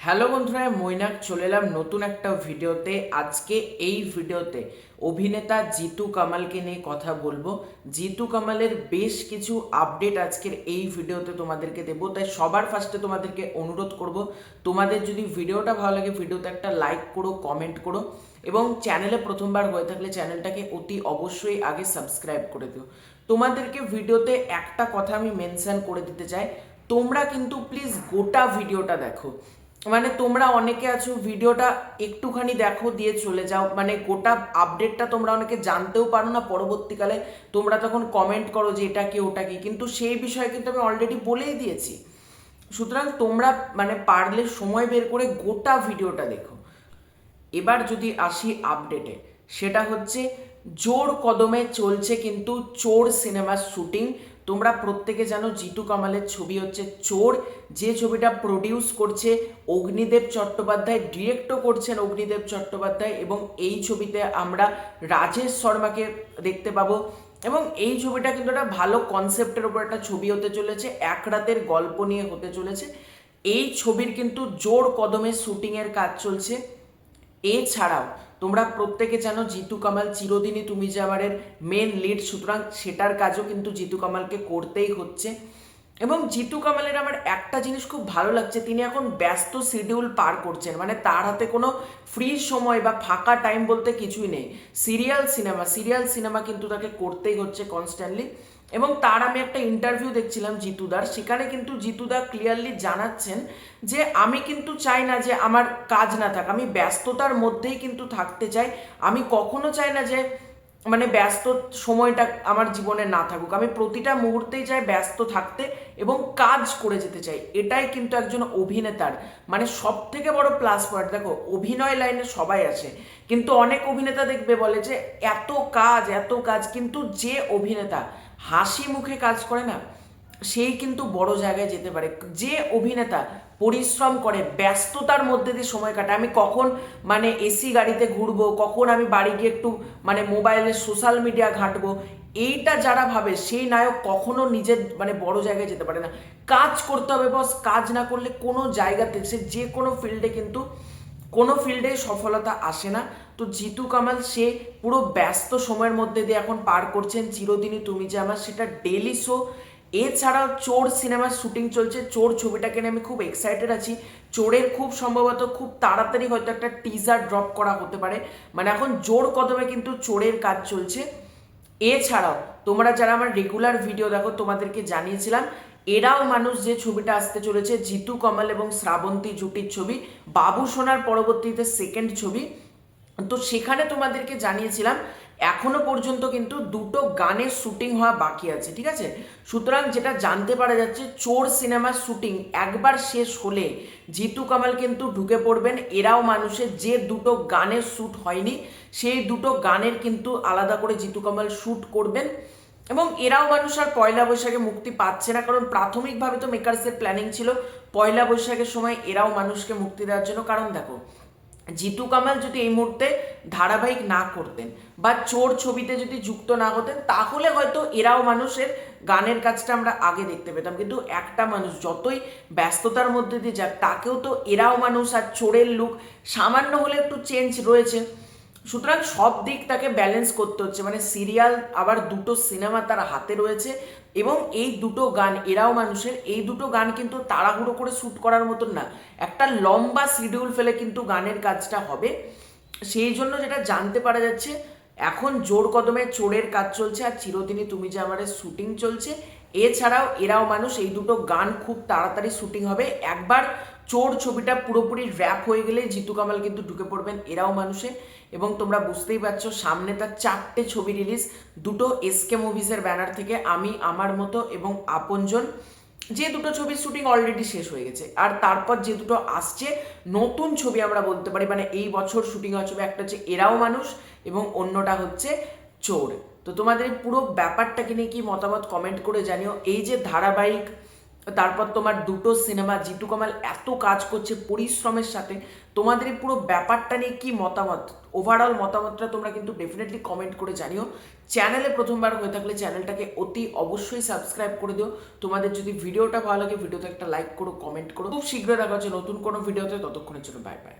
Hello বন্ধুরা, মৈনাক চলে এলাম নতুন একটা ভিডিওতে। আজকে এই ভিডিওতে অভিনেতা জিতু কামালকে নিয়ে কথা বলবো। জিতু কামালের বেশ কিছু আপডেট আজকের এই ভিডিওতে তোমাদেরকে দেবো, তাই সবার ফার্স্টে তোমাদেরকে অনুরোধ করব, তোমাদের যদি ভিডিওটা ভালো লাগে ভিডিওতে একটা লাইক করো, কমেন্ট করো এবং চ্যানেলে প্রথমবার হয়ে থাকলে চ্যানেলটাকে অতি অবশ্যই আগে সাবস্ক্রাইব করে দিও। তোমাদেরকে ভিডিওতে একটা কথা আমি মেনশন করে দিতে চাই, তোমরা কিন্তু প্লিজ গোটা ভিডিওটা দেখো। মানে তোমরা অনেকে আছো ভিডিওটা একটুখানি দেখো দিয়ে চলে যাও, মানে গোটা আপডেটটা তোমরা অনেকে জানতেও পারো না, পরবর্তীকালে তোমরা তখন কমেন্ট করো যে এটা কি ওটা কি, কিন্তু সেই বিষয়ে কিন্তু আমি অলরেডি বলেই দিয়েছি। সুতরাং তোমরা মানে পারলে সময় বের করে গোটা ভিডিওটা দেখো। এবার যদি আসি আপডেটে, সেটা হচ্ছে জোর কদমে চলছে কিন্তু চোর সিনেমার শুটিং। তোমরা প্রত্যেকে জানো জিতু কামালের ছবি হচ্ছে চোর, যে ছবিটা প্রডিউস করছে অগ্নিদেব চট্টোপাধ্যায়, ডিরেক্টও করছেন অগ্নিদেব চট্টোপাধ্যায়, এবং এই ছবিতে আমরা রাজেশ শর্মাকে দেখতে পাবো। এবং এই ছবিটা কিন্তু একটা ভালো কনসেপ্টের উপর একটা ছবি হতে চলেছে, এক রাতের গল্প নিয়ে হতে চলেছে। এই ছবির কিন্তু জোর কদমে শুটিংয়ের কাজ চলছে। এছাড়াও তোমরা প্রত্যেকে জানো জিতু কামাল চিরদিনই তুমি যে আমারের মেন লিড, সুতরাং সেটার কাজও কিন্তু জিতু কামালকে করতেই হচ্ছে। এবং জিতু কামালের আমার একটা জিনিস খুব ভালো লাগছে, তিনি এখন ব্যস্ত শিডিউল পার করছেন, মানে তার হাতে কোনো ফ্রি সময় বা ফাঁকা টাইম বলতে কিছুই নেই। সিরিয়াল সিনেমা কিন্তু তাকে করতেই হচ্ছে কনস্ট্যান্টলি। এবং তার আমি একটা ইন্টারভিউ দেখছিলাম জিতুদার, সেখানে কিন্তু জিতুদা ক্লিয়ারলি জানাচ্ছেন যে আমি কিন্তু চাই না যে আমার কাজ না থাক, আমি ব্যস্ততার মধ্যেই কিন্তু থাকতে চাই। আমি কখনো চাই না যে মানে ব্যস্ত সময়টা আমার জীবনে না থাকুক, আমি প্রতিটা মুহূর্তেই চাই ব্যস্ত থাকতে এবং কাজ করে যেতে চাই। এটাই কিন্তু একজন অভিনেতার মানে সব থেকে বড় প্লাস পয়েন্ট। দেখো, অভিনয় লাইনে সবাই আছে, কিন্তু অনেক অভিনেতা দেখবে বলে যে এত কাজ, কিন্তু যে অভিনেতা হাসি মুখে কাজ করে না, সেই কিন্তু বড় জায়গায় যেতে পারে। যে অভিনেতা পরিশ্রম করে, ব্যস্ততার মধ্যে দিয়ে সময় কাটায়, আমি কখন মানে এসি গাড়িতে ঘুরবো, কখন আমি বাড়ি গিয়ে একটু মানে মোবাইলে সোশ্যাল মিডিয়া ঘাঁটবো, এইটা যারা ভাবে সেই নায়ক কখনো নিজের মানে বড় জায়গায় যেতে পারে না। কাজ করতে হবে বস, কাজ না করলে কোনো জায়গাতে সে যে কোনো ফিল্ডে কিন্তু কোনো ফিল্ডে সফলতা আসে না। তো জিতু কামাল সে পুরো ব্যস্ত সময়ের মধ্যে দিয়ে এখন পার করছেন চিরদিনই তুমি যে আমার, সেটা ডেলি শো। এছাড়াও চোর সিনেমার শুটিং চলছে, চোর ছবিটাকে নিয়ে আমি খুব এক্সাইটেড আছি। চোরের খুব সম্ভবত খুব তাড়াতাড়ি হয়তো একটা টিজার ড্রপ করা হতে পারে, মানে এখন জোর কদমে কিন্তু চোরের কাজ চলছে। এছাড়াও তোমরা যারা আমার রেগুলার ভিডিও দেখো তোমাদেরকে জানিয়েছিলাম এরাও মানুষ যে ছবিটা আসতে চলেছে, জিতু কামাল এবং শ্রাবন্তী জুটির ছবি, বাবু সোনার পরবর্তীতে সেকেন্ড ছবি। তো সেখানে তোমাদেরকে জানিয়েছিলাম এখনো পর্যন্ত কিন্তু দুটো গানের শুটিং হওয়া বাকি আছে, ঠিক আছে। সুতরাং যেটা জানতে পারা যাচ্ছে, চোর সিনেমার শুটিং একবার শেষ হলে জিতু কামাল কিন্তু ঢুকে পড়বেন এরাও মানুষের যে দুটো গানের শ্যুট হয়নি, সেই দুটো গানের কিন্তু আলাদা করে জিতু কামাল শ্যুট করবেন। এবং এরাও মানুষ আর পয়লা বৈশাখে মুক্তি পাচ্ছে না, কারণ প্রাথমিকভাবে তো মেকার্সের প্ল্যানিং ছিল পয়লা বৈশাখের সময় এরাও মানুষকে মুক্তি দেওয়ার জন্য। কারণ দেখো, জিতু কামাল যদি এই মুহূর্তে ধারাবাহিক না করতেন বা চোর ছবিতে যদি যুক্ত না হতেন, তাহলে হয়তো এরাও মানুষের গানের কাজটা আমরা আগে দেখতে পেতাম। কিন্তু একটা মানুষ যতই ব্যস্ততার মধ্যে দিয়ে যাক, তাকেও তো এরাও মানুষ আর চোরের লুক সামান্য হলে একটু চেঞ্জ রয়েছে। সুতরাং সব দিক তাকে ব্যালেন্স করতে হচ্ছে, মানে সিরিয়াল আবার দুটো সিনেমা তার হাতে রয়েছে, এবং এই দুটো গান এরাও মানুষের, এই দুটো গান কিন্তু তাড়াহুড়ো করে শ্যুট করার মতন না, একটা লম্বা শিডিউল ফেলে কিন্তু গানের কাজটা হবে। সেই জন্য যেটা জানতে পারা যাচ্ছে, এখন জোর কদমে চোরের কাজ চলছে আর চিরদিনই তুমি যে আমাদের শুটিং চলছে। এছাড়াও এরাও মানুষ, এই দুটো গান খুব তাড়াতাড়ি শুটিং হবে। একবার চোর ছবিটা পুরোপুরি র্যাপ হয়ে গেলে জিতু কামাল কিন্তু ঢুকে পড়বেন এরাও মানুষে। এবং তোমরা বুঝতেই পারছো সামনে তার 4টে ছবি রিলিজ, দুটো এসকে মুভিজের ব্যানার থেকে, আমি আমার মতো এবং আপনজন, যে দুটো ছবির শুটিং অলরেডি শেষ হয়ে গেছে। আর তারপর যে দুটো আসছে নতুন ছবি আমরা বলতে পারি, মানে এই বছর শুটিং হওয়া ছবি, একটা হচ্ছে এরাও মানুষ এবং অন্যটা হচ্ছে চোর। তো তোমাদের পুরো ব্যাপারটাকে নিয়ে কি মতামত কমেন্ট করে জানিও। এই যে ধারাবাহিক তারপর তোমার দুটো সিনেমা, জিতু কামাল এত কাজ করছে পরিশ্রমের সাথে, তোমাদের এই পুরো ব্যাপারটা নিয়ে কি মতামত, ওভারঅল মতামতটা তোমরা কিন্তু ডেফিনেটলি কমেন্ট করে জানিও। চ্যানেলে প্রথমবার হয়ে থাকলে চ্যানেলটাকে অতি অবশ্যই সাবস্ক্রাইব করে দিও। তোমাদের যদি ভিডিওটা ভালো লাগে ভিডিওতে একটা লাইক করো, কমেন্ট করো। খুব শীঘ্রই দেখা হচ্ছে নতুন কোনো ভিডিওতে, ততক্ষণের জন্য বাই বাই।